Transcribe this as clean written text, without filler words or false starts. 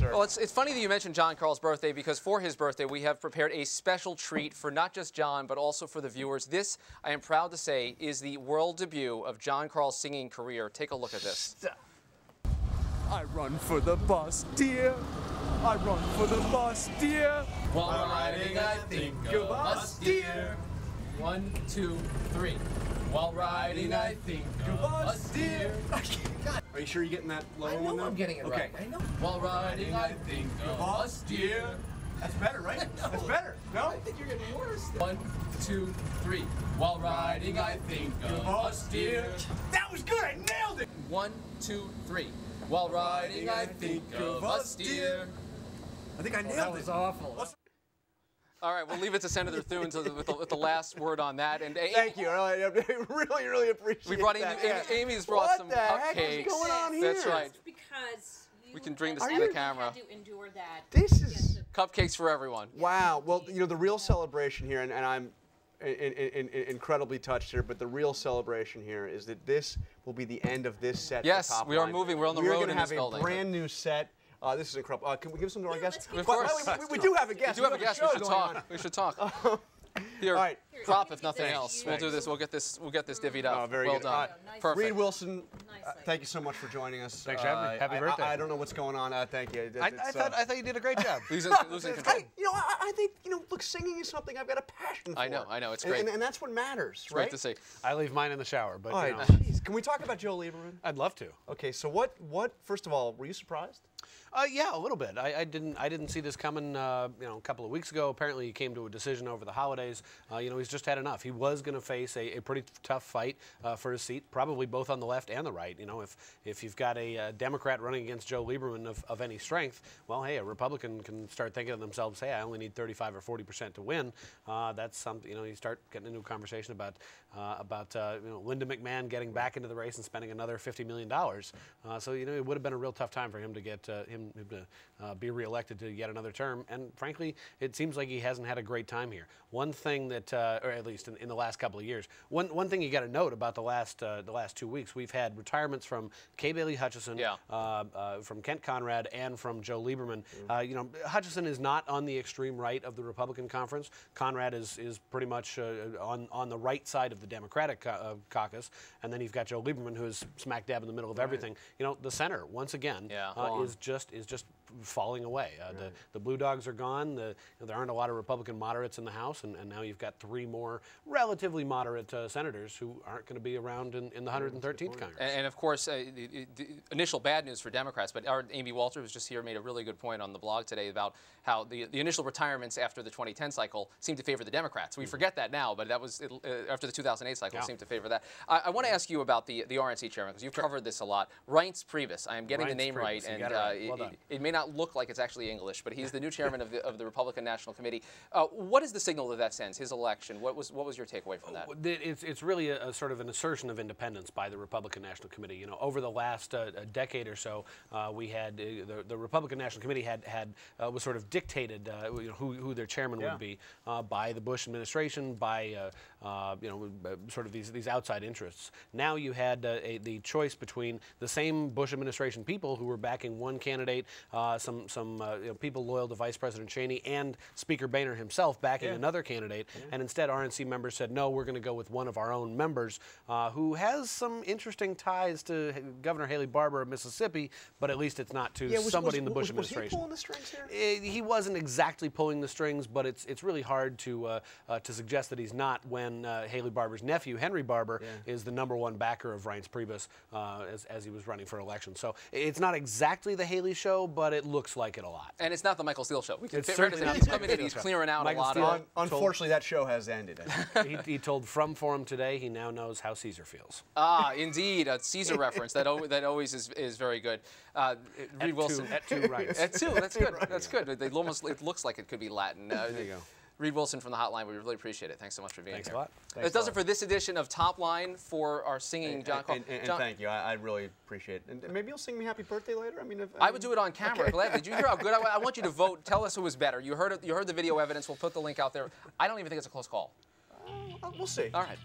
sir. Well, it's funny that you mentioned John Carl's birthday, because for his birthday, we have prepared a special treat for not just John, but also for the viewers. This, I am proud to say, is the world debut of John Carl's singing career. Take a look at this. I run for the bus, dear. I run for the bus, dear. While riding, I think of us, dear. 1, 2, 3. While riding, I think of us, dear. Are you sure you're getting that lower one? I know I'm getting it right. I know. While riding, I think of us, dear. That's better, right? That's better. No? I think you're getting worse. 1, 2, 3. While riding, I think of us, dear. That was good. I nailed it. 1, 2, 3. While riding, I think of us, dear. I think I nailed it. That was awful. All right, we'll leave it to Senator Thune with the last word on that. And Thank you. I really appreciate it. We brought Amy's brought some cupcakes. What the heck is going on here? That's right. Because We can bring this to you the camera. had to endure that. This is Cupcakes for everyone. wow. Well, you know, the real celebration here, and I'm incredibly touched here, but the real celebration here is that this will be the end of this set. Yes, we are moving. We're on the road in this building. We're going to have a brand new set. This is incredible. Can we give some to our guests? Of course. We do have a guest. We do have a guest. We should talk. We should talk. Here, all right. drop if nothing else. We'll do this. We'll get this divvied up. Oh, very well good. done. Nice. Perfect. Reid Wilson, thank you so much for joining us. Thanks for having me. Happy birthday. I don't know what's going on. Thank you. I thought you did a great job. Losing control. Hey, you know, I think, you know, look, singing is something I've got a passion for. I know, it's great. And that's what matters, It's right? great to see. I leave mine in the shower, but All you right, know. geez. Can we talk about Joe Lieberman? I'd love to. Okay, so what? First of all, were you surprised? Yeah, a little bit. I didn't see this coming. A couple of weeks ago. Apparently, he came to a decision over the holidays. He's just had enough. He was going to face a pretty tough fight for his seat, probably both on the left and the right. You know, if you've got a Democrat running against Joe Lieberman of any strength, well, hey, a Republican can start thinking to themselves, hey, I only need 35 or 40% to win. That's something. You know, you start getting into a conversation about Linda McMahon getting back into the race and spending another $50 million. So you know, it would have been a real tough time for him to get him to be reelected to yet another term. And frankly, it seems like he hasn't had a great time here. One thing that, or at least in the last couple of years, one thing you got to note about the last 2 weeks, we've had retirements from Kay Bailey Hutchison, from Kent Conrad, and from Joe Lieberman. Hutchison is not on the extreme right of the Republican conference. Conrad is pretty much on the right side of the Democratic caucus, and then you've got Joe Lieberman, who is smack dab in the middle of everything. You know, the center once again is just falling away. The Blue Dogs are gone. There aren't a lot of Republican moderates in the House, and now you've got 3 more relatively moderate senators who aren't going to be around in the 113th Congress. And of course, the initial bad news for Democrats, but our Amy Walter, who's just here, made a really good point on the blog today about how the initial retirements after the 2010 cycle seemed to favor the Democrats. We forget that now, but that was after the 2008 cycle seemed to favor that. I want to ask you about the RNC chairman, because you've covered this a lot. Reince Priebus. I am getting the name right, and it may not look like it's actually English, but he's the new chairman of the Republican National Committee. What is the signal that sends, his election? What was your takeaway from that? It's really a sort of an assertion of independence by the Republican National Committee. You know, over the last decade or so, we had the Republican National Committee was sort of dictated who their chairman would be by the Bush administration, by sort of these outside interests. Now you had the choice between the same Bush administration people who were backing one candidate, some people loyal to Vice President Cheney, and Speaker Boehner himself backing another candidate, and instead RNC members said, no, we're going to go with one of our own members who has some interesting ties to Governor Haley Barbour of Mississippi, but at least it's not to somebody in the Bush administration. Was he pulling the strings here? He wasn't exactly pulling the strings, but it's really hard to suggest that he's not when Haley Barbour's nephew, Henry Barbour, is the #1 backer of Reince Priebus as he was running for election. So it's not exactly the Haley show, but it looks like it a lot. And it's not the Michael Steele show. We can It's certainly not he's coming in, he's clearing out Michael a lot Steele of... Unfortunately, that show has ended. He told From Forum today he now knows how Caesar feels. Ah, indeed, a Caesar reference. That always is very good. Reid Wilson. At 2 rights. At 2, that's good. That's good. It looks like it could be Latin. There you go. Reid Wilson from the Hotline, we really appreciate it. Thanks so much for being here. Thanks a lot. That does it for this edition of Top Line for our singing John Carl. And thank you. I really appreciate it. And maybe you'll sing me happy birthday later? I would do it on camera. Okay. Glad. Did you hear how good I want you to vote. Tell us who was better. You heard the video evidence. We'll put the link out there. I don't even think it's a close call. We'll see. All right.